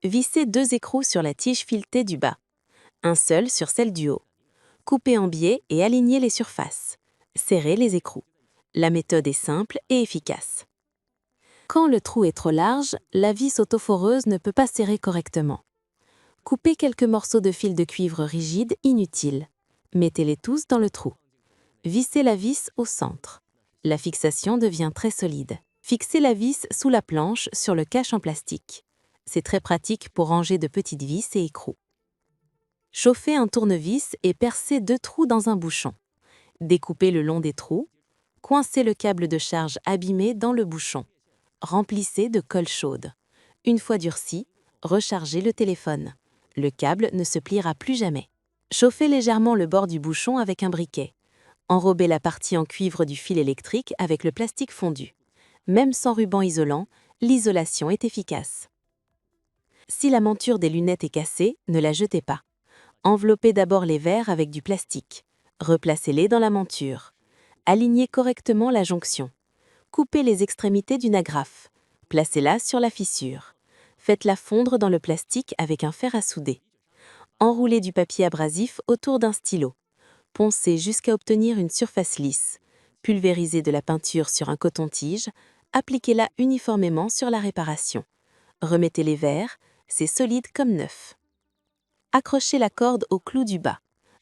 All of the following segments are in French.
Vissez 2 écrous sur la tige filetée du bas, un seul sur celle du haut. Coupez en biais et alignez les surfaces. Serrez les écrous. La méthode est simple et efficace. Quand le trou est trop large, la vis autoforeuse ne peut pas serrer correctement. Coupez quelques morceaux de fil de cuivre rigide inutiles. Mettez-les tous dans le trou. Vissez la vis au centre. La fixation devient très solide. Fixez la vis sous la planche sur le cache en plastique. C'est très pratique pour ranger de petites vis et écrous. Chauffez un tournevis et percez 2 trous dans un bouchon. Découpez le long des trous. Coincez le câble de charge abîmé dans le bouchon. Remplissez de colle chaude. Une fois durci, rechargez le téléphone. Le câble ne se pliera plus jamais. Chauffez légèrement le bord du bouchon avec un briquet. Enrobez la partie en cuivre du fil électrique avec le plastique fondu. Même sans ruban isolant, l'isolation est efficace. Si la monture des lunettes est cassée, ne la jetez pas. Enveloppez d'abord les verres avec du plastique. Replacez-les dans la monture. Alignez correctement la jonction. Coupez les extrémités d'une agrafe. Placez-la sur la fissure. Faites-la fondre dans le plastique avec un fer à souder. Enroulez du papier abrasif autour d'un stylo. Poncez jusqu'à obtenir une surface lisse. Pulvérisez de la peinture sur un coton-tige. Appliquez-la uniformément sur la réparation. Remettez les verres, c'est solide comme neuf. Accrochez la corde au clou du bas.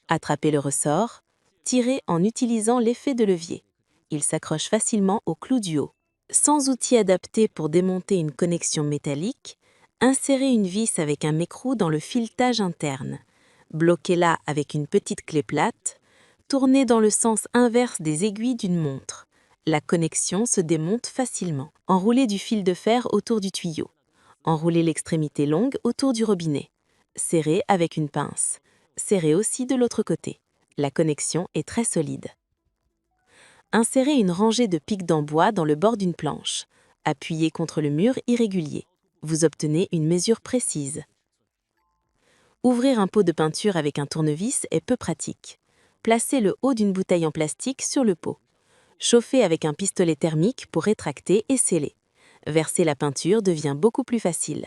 Attrapez le ressort. Tirez en utilisant l'effet de levier. Il s'accroche facilement au clou du haut. Sans outil adapté pour démonter une connexion métallique, insérez une vis avec un écrou dans le filetage interne. Bloquez-la avec une petite clé plate. Tournez dans le sens inverse des aiguilles d'une montre. La connexion se démonte facilement. Enroulez du fil de fer autour du tuyau. Enroulez l'extrémité longue autour du robinet. Serrez avec une pince. Serrez aussi de l'autre côté. La connexion est très solide. Insérez une rangée de pics d'embois dans le bord d'une planche. Appuyez contre le mur irrégulier. Vous obtenez une mesure précise. Ouvrir un pot de peinture avec un tournevis est peu pratique. Placez le haut d'une bouteille en plastique sur le pot. Chauffez avec un pistolet thermique pour rétracter et sceller. Verser la peinture devient beaucoup plus facile.